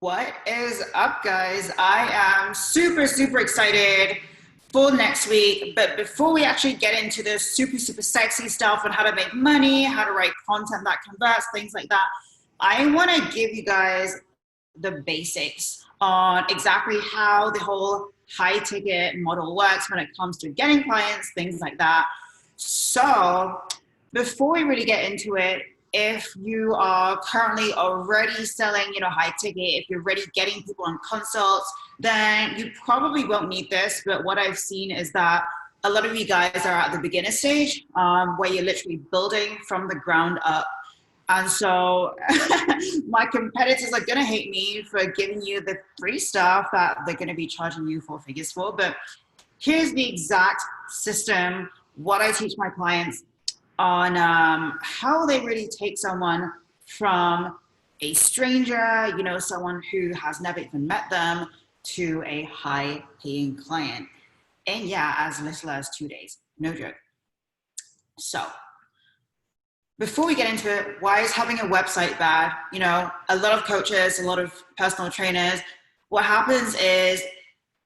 What is up, guys? I am super excited for next week. But before we actually get into the super sexy stuff on how to make money, how to write content that converts, things like that, I want to give you guys the basics on exactly how the whole high ticket model works when it comes to getting clients, things like that. So before we really get into it, if you are currently already selling, high ticket, if you're already getting people on consults, then you probably won't need this. But what I've seen is that a lot of you guys are at the beginner stage, where you're literally building from the ground up. And so my competitors are going to hate me for giving you the free stuff that they're going to be charging you 4 figures for. But here's the exact system, what I teach my clients on how they really take someone from a stranger, someone who has never even met them, to a high paying client. And yeah, as little as 2 days, no joke. So before we get into it, why is having a website bad? A lot of coaches, a lot of personal trainers, what happens is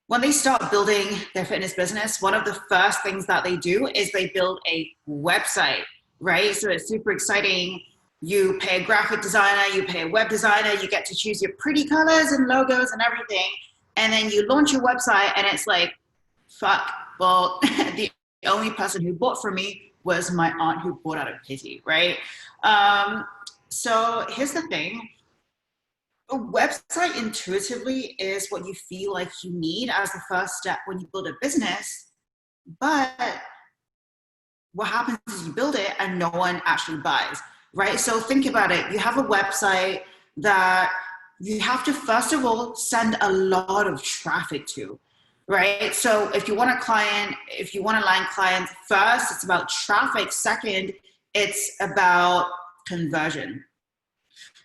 when they start building their fitness business, one of the first things that they do is they build a website, right? So it's super exciting. You pay a graphic designer, you pay a web designer, you get to choose your pretty colors and logos and everything. And then you launch your website and it's like, fuck, well, the only person who bought from me was my aunt who bought out of pity, right? So here's the thing. A website intuitively is what you feel like you need as the first step when you build a business. But what happens is you build it and no one actually buys, right? So think about it. You have a website that you have to, first of all, send a lot of traffic to, right? So if you want a client, if you want to land clients, first, it's about traffic. Second, it's about conversion.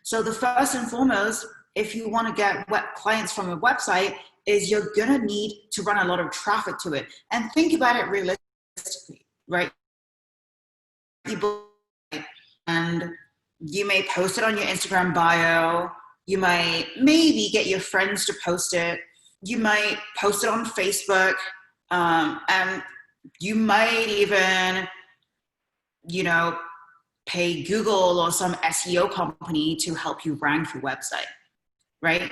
So the first and foremost, if you want to get clients from a website, is you're going to need to run a lot of traffic to it. And think about it realistically, right? And you may post it on your Instagram bio. You might maybe get your friends to post it. You might post it on Facebook. And you might even, pay Google or some SEO company to help you rank your website, right?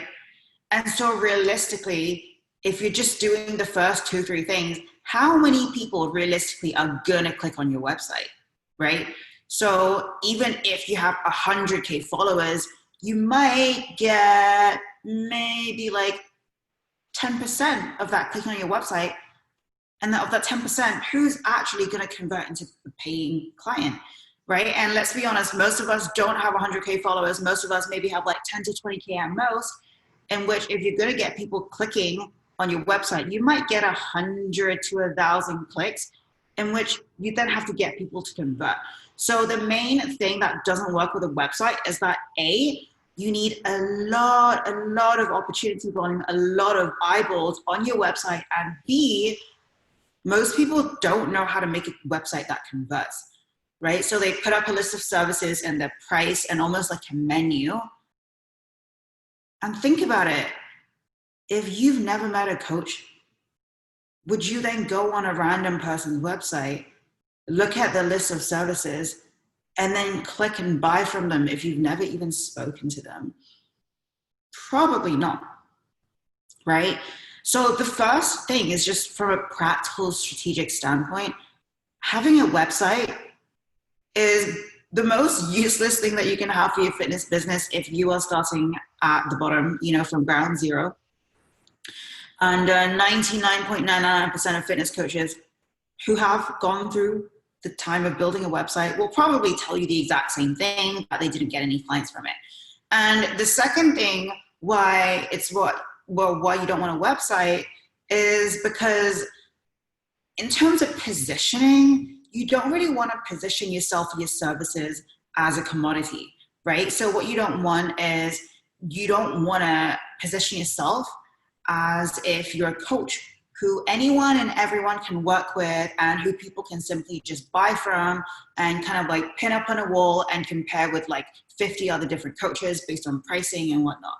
And so realistically, if you're just doing the first 2-3 things, how many people realistically are gonna click on your website, right? So even if you have 100K followers, you might get maybe like 10% of that clicking on your website. And of that 10%, who's actually gonna convert into a paying client? Right? And let's be honest, most of us don't have 100K followers. Most of us maybe have like 10 to 20K at most, in which if you're going to get people clicking on your website, you might get 100 to 1,000 clicks, in which you then have to get people to convert. So the main thing that doesn't work with a website is that A, you need a lot of opportunity volume, a lot of eyeballs on your website, and B, most people don't know how to make a website that converts. Right? So they put up a list of services and their price and almost like a menu. And think about it. If you've never met a coach, would you then go on a random person's website, look at the list of services, and then click and buy from them if you've never even spoken to them? Probably not, right? So the first thing is just from a practical, strategic standpoint, having a website is the most useless thing that you can have for your fitness business if you are starting at the bottom, from ground zero. And 99.99% of fitness coaches who have gone through the time of building a website will probably tell you the exact same thing, that they didn't get any clients from it. And the second thing why why you don't want a website is because in terms of positioning, you don't really want to position yourself or your services as a commodity, right? So what you don't want is, you don't want to position yourself as if you're a coach who anyone and everyone can work with and who people can simply just buy from and kind of like pin up on a wall and compare with like 50 other different coaches based on pricing and whatnot,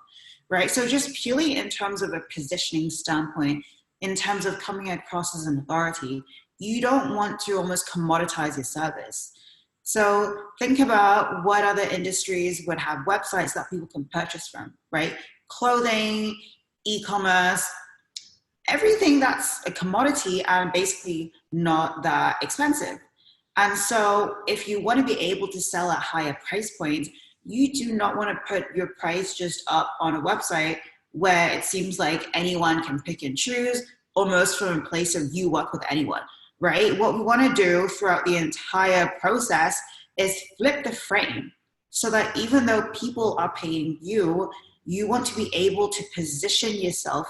right? So just purely in terms of a positioning standpoint, in terms of coming across as an authority, you don't want to almost commoditize your service. So think about what other industries would have websites that people can purchase from, right? Clothing, e-commerce, everything that's a commodity and basically not that expensive. And so if you want to be able to sell at higher price points, you do not want to put your price just up on a website where it seems like anyone can pick and choose, almost from a place of you work with anyone, right? What we want to do throughout the entire process is flip the frame so that even though people are paying you, you want to be able to position yourself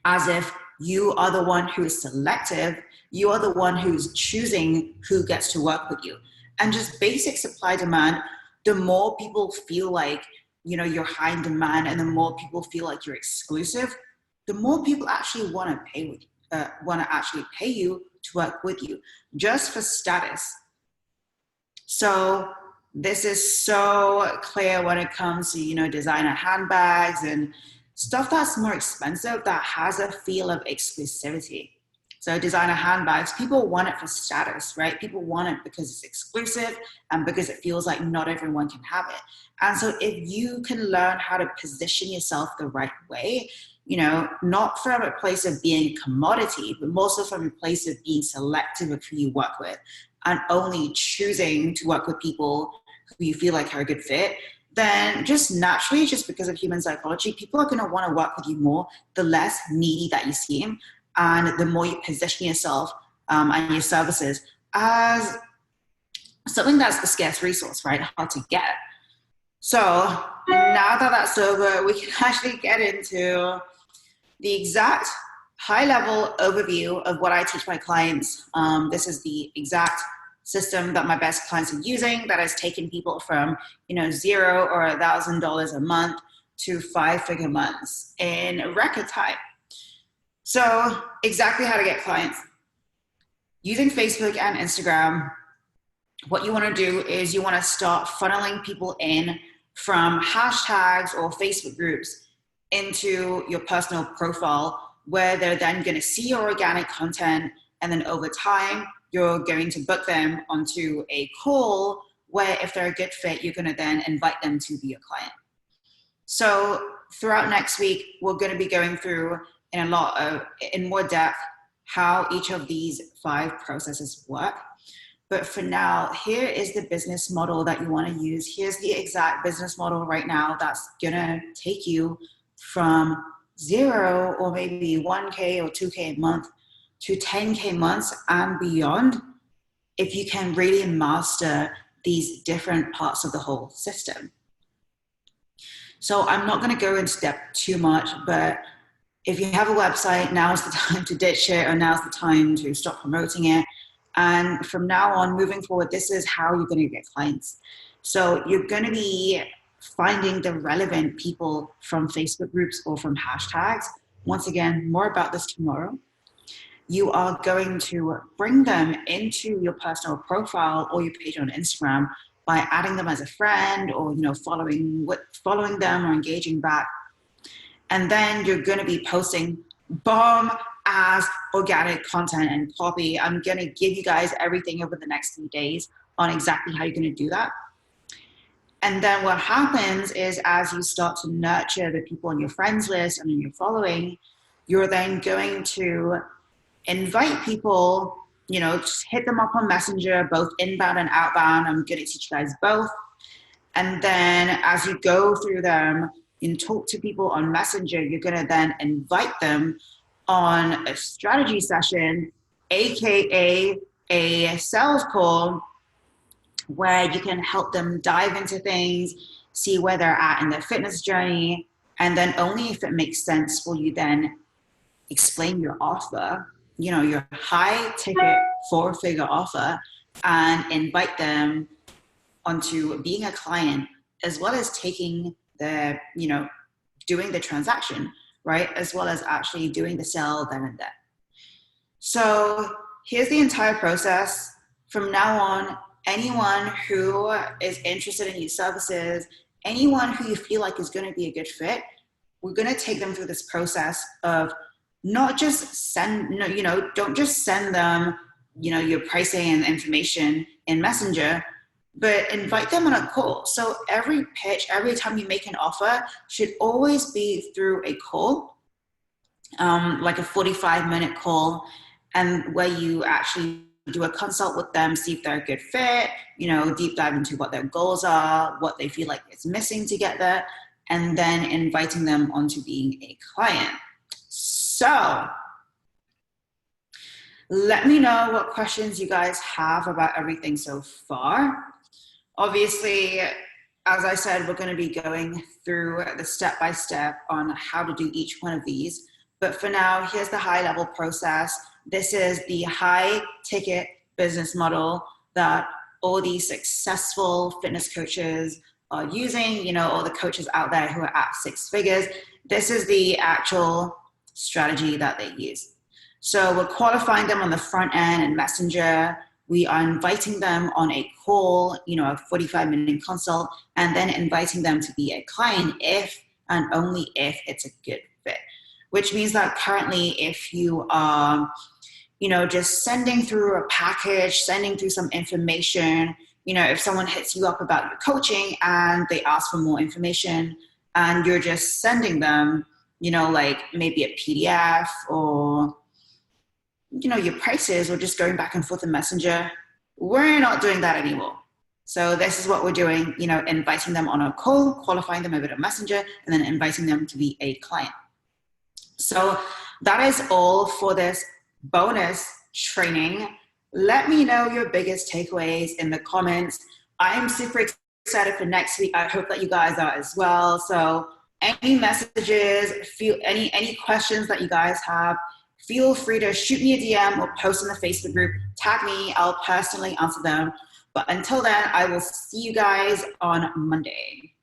as if you are the one who is selective, you are the one who's choosing who gets to work with you. And just basic supply demand, the more people feel like, you know, you're high in demand and the more people feel like you're exclusive, the more people actually want to pay with you, want to actually pay you to work with you just for status. So this is so clear when it comes to, you know, designer handbags and stuff that's more expensive that has a feel of exclusivity. So designer handbags, people want it for status, right? People want it because it's exclusive and because it feels like not everyone can have it. And so if you can learn how to position yourself the right way, you know, not from a place of being a commodity, but more so from a place of being selective of who you work with and only choosing to work with people who you feel like are a good fit, then just naturally, just because of human psychology, people are going to want to work with you more the less needy that you seem and the more you position yourself and your services as something that's a scarce resource, right? Hard to get. So now that that's over, we can actually get into the exact high-level overview of what I teach my clients. This is the exact system that my best clients are using that has taken people from, you know, $0 or $1,000 a month to 5-figure months in record time. So exactly how to get clients. Using Facebook and Instagram, what you want to do is you want to start funneling people in from hashtags or Facebook groups into your personal profile, where they're then going to see your organic content, and then over time you're going to book them onto a call where if they're a good fit, you're going to then invite them to be your client. So throughout next week, we're going to be going through in more depth how each of these 5 processes work. But for now, here is the business model that you want to use. Here's the exact business model right now that's going to take you from 0 or maybe 1K or 2K a month to 10K months and beyond, if you can really master these different parts of the whole system. So I'm not going to go into depth too much, but if you have a website, now's the time to ditch it, or now's the time to stop promoting it. And from now on, moving forward, this is how you're going to get clients. So you're going to be finding the relevant people from Facebook groups or from hashtags. Once again, more about this tomorrow. You are going to bring them into your personal profile or your page on Instagram by adding them as a friend, or, you know, following them or engaging back. And then you're going to be posting bomb ass organic content and copy. I'm going to give you guys everything over the next 3 days on exactly how you're going to do that. And then what happens is, as you start to nurture the people on your friends list and in your following, you're then going to invite people, you know, just hit them up on Messenger, both inbound and outbound. I'm going to teach you guys both. And then as you go through them and talk to people on Messenger, you're going to then invite them on a strategy session, AKA a sales call, where you can help them dive into things, see where they're at in their fitness journey, and then only if it makes sense will you then explain your offer, you know, your high ticket 4-figure offer, and invite them onto being a client, as well as taking the, you know, doing the transaction, right? As well as actually doing the sell then and then. So here's the entire process. From now on, anyone who is interested in your services, anyone who you feel like is going to be a good fit, we're going to take them through this process of not just don't just send them, your pricing and information in Messenger, but invite them on a call. So every pitch, every time you make an offer should always be through a call, like a 45-minute call, and where you actually do a consult with them, see if they're a good fit, deep dive into what their goals are, what they feel like is missing to get there, and then inviting them onto being a client. So let me know what questions you guys have about everything so far. Obviously, as I said, we're going to be going through the step-by-step on how to do each one of these. But for now, here's the high-level process. This is the high-ticket business model that all these successful fitness coaches are using, all the coaches out there who are at 6 figures. This is the actual strategy that they use. So we're qualifying them on the front end in Messenger. We are inviting them on a call, a 45-minute consult, and then inviting them to be a client if and only if it's a good fit. Which means that currently if you are, just sending through a package, sending through some information, if someone hits you up about your coaching and they ask for more information and you're just sending them, like maybe a PDF or, your prices, or just going back and forth in Messenger, we're not doing that anymore. So this is what we're doing, inviting them on a call, qualifying them over to Messenger, and then inviting them to be a client. So that is all for this bonus training. Let me know your biggest takeaways in the comments. I'm super excited for next week. I hope that you guys are as well. So any messages, any questions that you guys have, feel free to shoot me a DM or post in the Facebook group. Tag me, I'll personally answer them. But until then, I will see you guys on Monday.